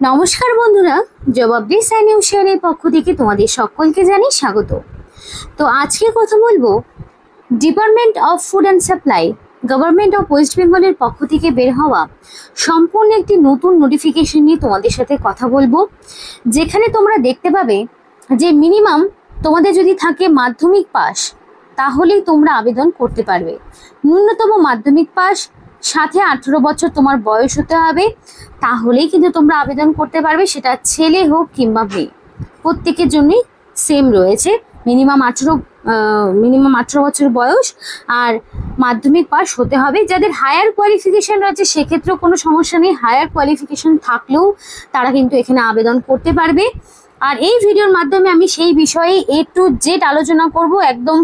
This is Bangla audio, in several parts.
নমস্কার বন্ধুরা, জবাব দিস নিউজ শেয়ারের পক্ষ থেকে তোমাদের সকলকে জানাই স্বাগত। তো আজকে কথা বলবো department of food and supply government of West বেঙ্গলের পক্ষ থেকে বের হওয়া সম্পূর্ণ একটি নতুন নোটিফিকেশন নিয়ে তোমাদের সাথে কথা বলবো, যেখানে তোমরা দেখতে পাবে যে মিনিমাম তোমাদের যদি থাকে মাধ্যমিক পাস তাহলেই তোমরা আবেদন করতে পারবে। ন্যূনতম মাধ্যমিক পাস, সাথে 18 বছর তোমার বয়স হতে হবে, তাহলেই কিন্তু তোমরা আবেদন করতে পারবে। সেটা ছেলে হোক কিংবা মেয়ে, প্রত্যেকের জন্যই সেম রয়েছে। মিনিমাম 18 বছর বয়স আর মাধ্যমিক পাস হতে হবে। যাদের হায়ার কোয়ালিফিকেশন রয়েছে সেক্ষেত্রেও কোনো সমস্যা নেই, হায়ার কোয়ালিফিকেশন থাকলেও তারা কিন্তু এখানে আবেদন করতে পারবে। আর এই ভিডিওর মাধ্যমে আমি সেই বিষয়ে A to Z আলোচনা করব, একদম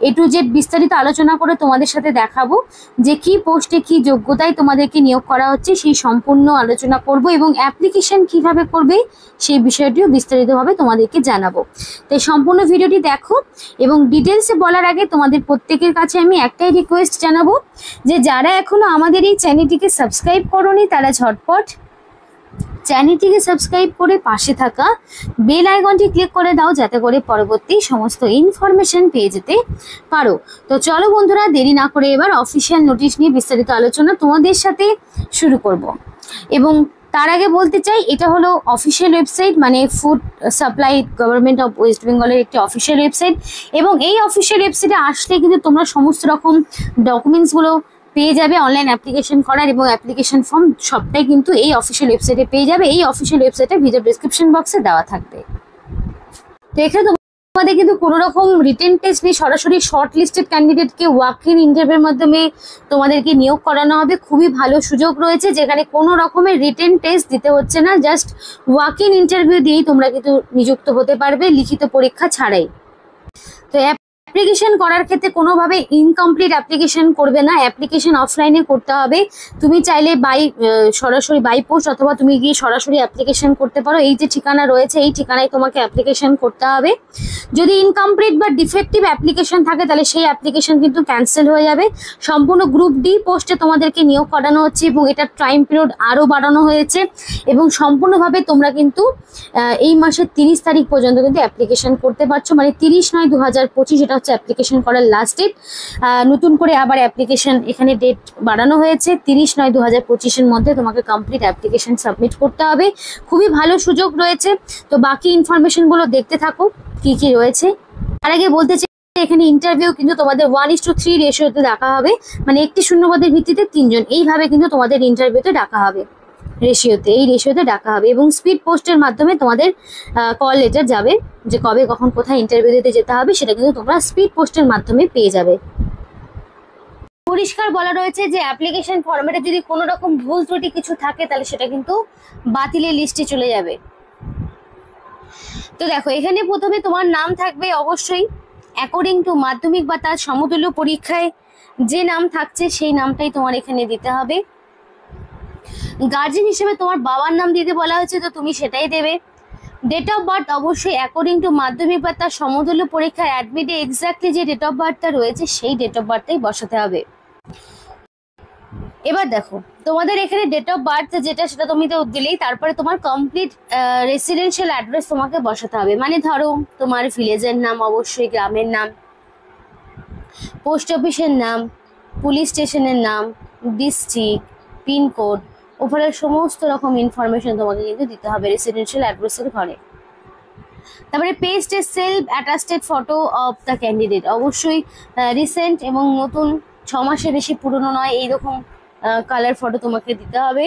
A to Z বিস্তারিত আলোচনা করে তোমাদের সাথে দেখাবো যে কি পোস্টে কি যোগ্যতায় তোমাদেরকে নিয়োগ করা হচ্ছে, সেই সম্পূর্ণ আলোচনা করব এবং অ্যাপ্লিকেশন কিভাবে করবে সেই বিষয়টিও বিস্তারিতভাবে তোমাদেরকে জানাবো। তাই সম্পূর্ণ ভিডিওটি দেখো এবং ডিটেলসে বলার আগে তোমাদের প্রত্যেকের কাছে আমি একটাই রিকোয়েস্ট জানাবো যে যারা এখনো আমাদের এই চ্যানেলটিকে সাবস্ক্রাইব করোনি তারা ঝটপট চ্যানেলটিকে সাবস্ক্রাইব করে পাশে থাকা বেল আইকনটি ক্লিক করে দাও, যাতে করে পরবর্তী সমস্ত ইনফরমেশন পেয়ে যেতে পারো। তো চলো বন্ধুরা, দেরি না করে এবার অফিসিয়াল নোটিশ নিয়ে বিস্তারিত আলোচনা তোমাদের সাথে শুরু করব। এবং তার আগে বলতে চাই, এটা হলো অফিসিয়াল ওয়েবসাইট, মানে food supply government of West বেঙ্গলের একটি অফিসিয়াল ওয়েবসাইট। এবং এই অফিসিয়াল ওয়েবসাইটে আসলে কিন্তু তোমরা সমস্ত রকম ডকুমেন্টসগুলো পেয়ে যাবে, অনলাইন অ্যাপ্লিকেশন করার এবং অ্যাপ্লিকেশন ফর্ম সবটাই কিন্তু এই অফিসিয়াল ওয়েবসাইটে পেয়ে যাবে। এই অফিসিয়াল ওয়েবসাইটে ভিডিও ডেসক্রিপশন বক্সে দেওয়া থাকবে। তো এখানে তোমাদের কিন্তু কোনো রকম রিটেন টেস্ট নেই, সরাসরি শর্ট লিস্টেড ক্যান্ডিডেটকে ওয়াক ইন ইন্টারভিউর মাধ্যমে তোমাদেরকে নিয়োগ করানো হবে। খুবই ভালো সুযোগ রয়েছে, যেখানে কোনো রকমের রিটেন টেস্ট দিতে হচ্ছে না, জাস্ট ওয়াক ইন ইন্টারভিউ দিয়েই তোমরা কিন্তু নিযুক্ত হতে পারবে, লিখিত পরীক্ষা ছাড়াই। তো অ্যাপ্লিকেশন করার ক্ষেত্রে কোনোভাবে ইনকমপ্লিট অ্যাপ্লিকেশন করবে না, অ্যাপ্লিকেশন অফলাইনে করতে হবে। তুমি চাইলে সরাসরি বাই পোস্ট অথবা তুমি গিয়ে সরাসরি অ্যাপ্লিকেশন করতে পারো। এই যে ঠিকানা রয়েছে এই ঠিকানায় তোমাকে অ্যাপ্লিকেশন করতে হবে। যদি ইনকমপ্লিট বা ডিফেক্টিভ অ্যাপ্লিকেশন থাকে তাহলে সেই অ্যাপ্লিকেশন কিন্তু ক্যান্সেল হয়ে যাবে। সম্পূর্ণ গ্রুপ ডি পোস্টে তোমাদেরকে নিয়োগ করানো হচ্ছে এবং এটার টাইম পিরিয়ড আরও বাড়ানো হয়েছে। এবং সম্পূর্ণভাবে তোমরা কিন্তু এই মাসের 30 তারিখ পর্যন্ত কিন্তু অ্যাপ্লিকেশন করতে পারছো, মানে 30/9/2025 এটা হচ্ছে অ্যাপ্লিকেশন করার লাস্ট ডেট। নতুন করে আবার অ্যাপ্লিকেশন এখানে ডেট বাড়ানো হয়েছে, 30/9/2025-এর মধ্যে তোমাকে কমপ্লিট অ্যাপ্লিকেশন সাবমিট করতে হবে। খুবই ভালো সুযোগ রয়েছে। তো বাকি ইনফরমেশনগুলো দেখতে থাকো কি কি রয়েছে। তার আগে বলতে চাই, এখানে ইন্টারভিউ কিন্তু তোমাদের 1:3 রেশিওতে ডাকা হবে, মানে একটি শূন্যপদের ভিত্তিতে 3 জন, এইভাবে কিন্তু তোমাদের ইন্টারভিউতে ডাকা হবে, এই রেশিওতে ডাকা হবে। এবং স্পিড পোস্টের মাধ্যমে তোমাদের কল লেটার যাবে, যে কবে কখন কোথায় ইন্টারভিউ দিতে যেতে হবে সেটা কিন্তু তোমরা স্পিড পোস্টের মাধ্যমে পেয়ে যাবে। পরিষ্কার বলা রয়েছে যে অ্যাপ্লিকেশন ফরম্যাটে যদি কোনো রকম ভুল ত্রুটি কিছু থাকে তাহলে সেটা কিন্তু বাতিলের লিস্টে চলে যাবে। তো দেখো, এখানে প্রথমে তোমার নাম থাকবে অবশ্যই অ্যাকর্ডিং টু মাধ্যমিক বা তার সমতুল্য পরীক্ষায় যে নাম থাকছে সেই নামটাই তোমার এখানে দিতে হবে। গার্জেন হিসেবে তোমার বাবার নাম দিতে বলা হয়েছে, তো তুমি সেটাই দেবে। ডেট অফ বার্থ অবশ্যই অ্যাকর্ডিং টু মাধ্যমিক বা তার সমতুল্য পরীক্ষার অ্যাডমিটে এক্স্যাক্টলি যে ডেট অফ বার্থটা রয়েছে সেই ডেট অফ বার্থটাই বসাতে হবে। এবার দেখো, তোমাদের এখানে ডেট অফ বার্থ যেটা সেটা তুমি তো দিলেই, তারপরে তোমার কমপ্লিট রেসিডেন্সিয়াল অ্যাড্রেস তোমাকে বসাতে হবে। মানে ধরো তোমার ভিলেজের নাম, অবশ্যই গ্রামের নাম, পোস্ট অফিসের নাম, পুলিশ স্টেশনের নাম, ডিস্ট্রিক্ট, পিনকোড, ওভারঅল সমস্ত রকম ইনফরমেশন তোমাকে কিন্তু দিতে হবে রেসিডেন্সিয়াল অ্যাড্রেসের ঘরে। তারপরে paste a self attested photo of the candidate, অবশ্যই রিসেন্ট এবং নতুন, 6 মাসের বেশি পুরনো নয়, এইরকম কালার ফটো তোমাকে দিতে হবে।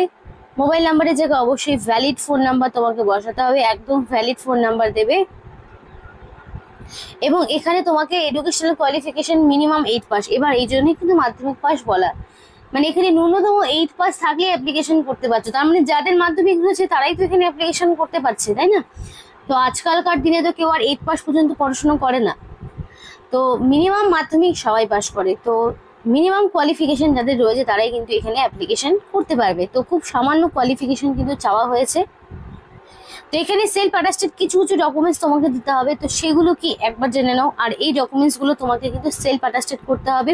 মোবাইল নাম্বারের জায়গায় অবশ্যই ভ্যালিড ফোন নাম্বার তোমাকে বসাতে হবে, একদম ভ্যালিড ফোন নাম্বার দেবে। এবং এখানে তোমাকে এডুকেশনাল কোয়ালিফিকেশন মিনিমাম 8 পাস। এবার এই জন্যই কিন্তু মাধ্যমিক পাস বলা, মানে এখানে ন্যূনতম 8 পাস থাকলে অ্যাপ্লিকেশন করতে পারছো। তার মানে যাদের মাধ্যমিক হয়েছে তারাই তো এখানে অ্যাপ্লিকেশন করতে পারছে, তাই না? তো আজকালকার দিনে তো কেউ আর 8 পাস পর্যন্ত পড়াশোনা করে না, তো মিনিমাম মাধ্যমিক সবাই পাস করে। তো মিনিমাম কোয়ালিফিকেশন যাদের রয়েছে তারাই কিন্তু এখানে অ্যাপ্লিকেশন করতে পারবে। তো খুব সামান্য কোয়ালিফিকেশন কিন্তু চাওয়া হয়েছে। তো এখানে সেলফ অ্যাটাস্টেড কিছু কিছু ডকুমেন্টস তোমাকে দিতে হবে, তো সেগুলো কি একবার জেনে নাও। আর এই ডকুমেন্টসগুলো তোমাকে কিন্তু সেলফ অ্যাটাস্টেড করতে হবে।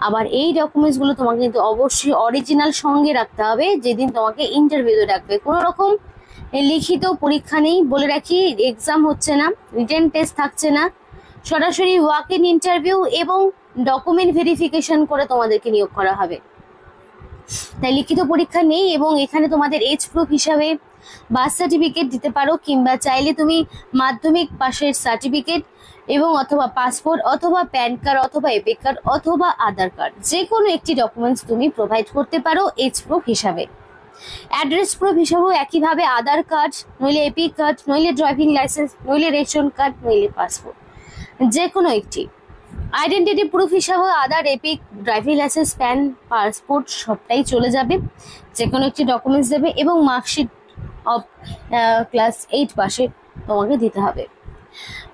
আবার এই ডকুমেন্টসগুলো তোমাকে কিন্তু অবশ্যই অরিজিনাল সঙ্গে রাখতে হবে যেদিন তোমাকে ইন্টারভিউতে ডাকবে। কোনো রকম লিখিত পরীক্ষা নেই, বলে রাখি। এক্সাম হচ্ছে না, রিটেন টেস্ট থাকছে না, সরাসরি ওয়াক ইন ইন্টারভিউ এবং ডকুমেন্ট ভেরিফিকেশন করে তোমাদেরকে নিয়োগ করা হবে। তাই লিখিত পরীক্ষা নেই। এবং এখানে তোমাদের এজ প্রুফ হিসাবে বার্থ সার্টিফিকেট দিতে পারো, কিংবা চাইলে তুমি মাধ্যমিক পাশের সার্টিফিকেট এবং অথবা পাসপোর্ট অথবা প্যান কার্ড অথবা এপিক কার্ড অথবা আধার কার্ড, যে কোনো একটি ডকুমেন্টস তুমি প্রোভাইড করতে পারো এজ প্রুফ হিসাবে। অ্যাড্রেস প্রুফ হিসাবেও একইভাবে আধার কার্ড, নইলে এপিক কার্ড, নইলে ড্রাইভিং লাইসেন্স, নইলে রেশন কার্ড, নইলে পাসপোর্ট, যে কোনো একটি। আইডেন্টিটি প্রুফ হিসাবেও Aadhaar, EPIC, driving licence, PAN, passport সবটাই চলে যাবে, যে কোনো একটি ডকুমেন্টস দেবে। এবং মার্কশিট অফ ক্লাস 8 পাশে তোমাকে দিতে হবে।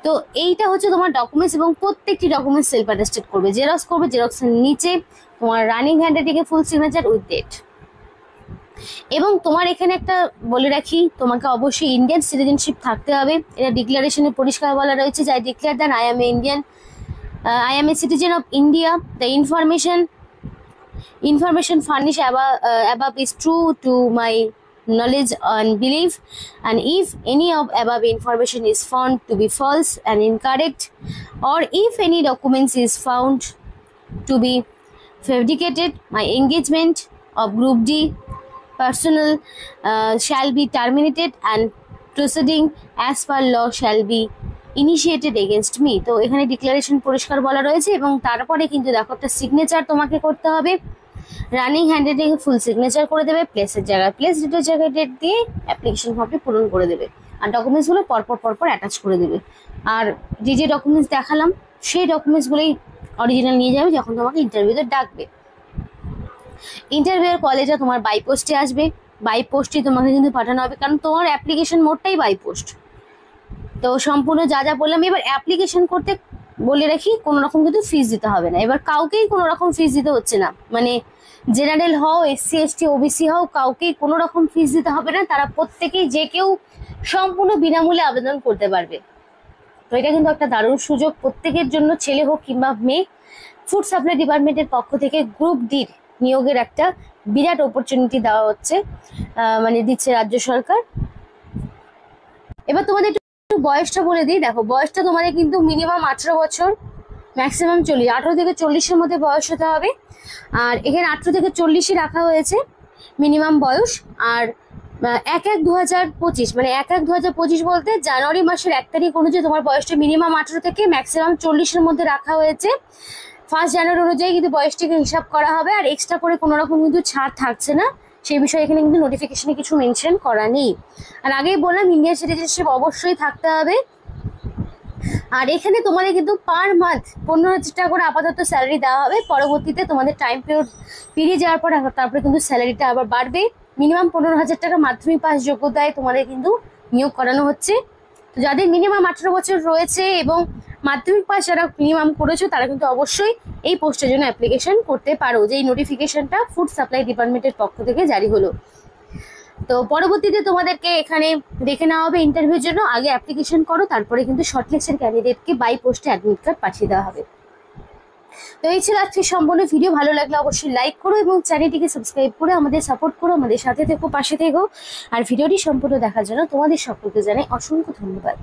তো এইটা হচ্ছে তোমার ডকুমেন্টস, এবং প্রত্যেকটি ডকুমেন্টস সেলফ অ্যাটেস্টেড করবে, জেরক্স করবে, জেরক্সের নিচে তোমার রানিং হ্যান্ডরাইটিংয়ে ফুল সিগনেচার উইথ ডেট। এবং তোমার এখানে একটা বলে রাখি, তোমাকে অবশ্যই ইন্ডিয়ান সিটিজেনশিপ থাকতে হবে। এটা ডিক্লারেশনে পরিষ্কার বলা রয়েছে যে I declare that I am a citizen of India. The information furnished above is true to my knowledge and belief, and if any of above information is found to be false and incorrect, or if any documents is found to be fabricated, my engagement of Group D personnel shall be terminated and proceeding as per law shall be initiated against me. তো এখানে ডিক্লারেশন পরিষ্কার বলা রয়েছে। এবং তারপরে কিন্তু দেখো একটা সিগনেচার তোমাকে করতে হবে, রানিং হ্যান্ডরাইটিং ফুল সিগনেচার করে দেবে, প্লেসের জায়গায় প্লেস, ডেটের জায়গায় ডেট দিয়ে অ্যাপ্লিকেশন ফর্মটি পূরণ করে দেবে, আর ডকুমেন্টসগুলো পরপর অ্যাটাচ করে দেবে। আর যে ডকুমেন্টস দেখালাম সেই ডকুমেন্টসগুলোই অরিজিনাল নিয়ে যাবে যখন তোমাকে ইন্টারভিউতে ডাকবে। ইন্টারভিউয়ের কলেজে তোমার বাই পোস্টে আসবে, বাই পোস্টে তোমাকে কিন্তু পাঠানো হবে, কারণ তোমার অ্যাপ্লিকেশন মোডটাই বাই পোস্ট। তো সম্পূর্ণ যা বললাম। এবার অ্যাপ্লিকেশন করতে বলে রাখি, কোনো রকম কিন্তু ফিস দিতে হবে না। এবার কাউকেই কোনো রকম ফিস দিতে হচ্ছে না, মানে জেনারেল হও, এসসি এসটি ওবিসি হও, কাউকেই কোনো রকম ফিস দিতে হবে না। তারা প্রত্যেকেই যে কেউ সম্পূর্ণ বিনামূল্যে আবেদন করতে পারবে। তো এটা কিন্তু একটা দারুণ সুযোগ প্রত্যেকের জন্য, ছেলে হোক কিংবা মেয়ে। ফুড সাপ্লাই ডিপার্টমেন্টের পক্ষ থেকে গ্রুপ ডির নিয়োগের একটা বিরাট অপরচুনিটি দেওয়া হচ্ছে, মানে দিচ্ছে রাজ্য সরকার। এবার তোমাদের বয়সটা বলে দিই। দেখো, বয়সটা তোমাদের কিন্তু মিনিমাম 18 বছর, ম্যাক্সিমাম 40, 18 থেকে 40-এর মধ্যে বয়স হতে হবে। আর এখানে 18 থেকে 40-ই রাখা হয়েছে মিনিমাম বয়স। আর 1/1/2025, মানে 1/1/2025 বলতে জানুয়ারি মাসের 1 তারিখ অনুযায়ী তোমার বয়সটা মিনিমাম 18 থেকে ম্যাক্সিমাম 40-এর মধ্যে রাখা হয়েছে। 1 জানুয়ারি অনুযায়ী কিন্তু বয়সটিকে হিসাব করা হবে, আর এক্সট্রা করে কোনো রকম কিন্তু ছাড় থাকছে না, সেই বিষয়ে এখানে কিন্তু নোটিফিকেশনে কিছু মেনশন করা নেই। আর আগেই বললাম ইন্ডিয়ান সিটিজেনশিপ অবশ্যই থাকতে হবে। আর এখানে তোমাদের কিন্তু পার মান্থ 15,000 টাকা করে আপাতত স্যালারি দেওয়া হবে। পরবর্তীতে তোমাদের টাইম পিরিয়ড পেরিয়ে যাওয়ার পর তারপরে কিন্তু স্যালারিটা আবার বাড়বে। মিনিমাম 15,000 টাকা মাধ্যমিক পাস যোগ্যতায় তোমাদের কিন্তু নিয়োগ করানো হচ্ছে। তো যাদের মিনিমাম 18 বছর রয়েছে এবং মাধ্যমিক পাস যারা মিনিমাম করেছো, তারা কিন্তু অবশ্যই এই পোস্টের জন্য অ্যাপ্লিকেশন করতে পারো, যে এই নোটিফিকেশনটা ফুড সাপ্লাই ডিপার্টমেন্টের পক্ষ থেকে জারি হলো। তো পরবর্তীতে তোমাদেরকে এখানে দেখে নেওয়া হবে ইন্টারভিউর জন্য। আগে অ্যাপ্লিকেশন করো, তারপরে কিন্তু শর্টলিস্টেড ক্যান্ডিডেটকে বাই পোস্টে অ্যাডমিট কার্ড পাঠিয়ে দেওয়া হবে। তো এই ছিল আজকে সম্পূর্ণ ভিডিও। ভালো লাগলে অবশ্যই লাইক করো এবং চ্যানেলটিকে সাবস্ক্রাইব করে আমাদের সাপোর্ট করো, আমাদের সাথে থেকো, পাশে থেকো। আর ভিডিওটি সম্পূর্ণ দেখার জন্য তোমাদের সকলকে জানাই অসংখ্য ধন্যবাদ।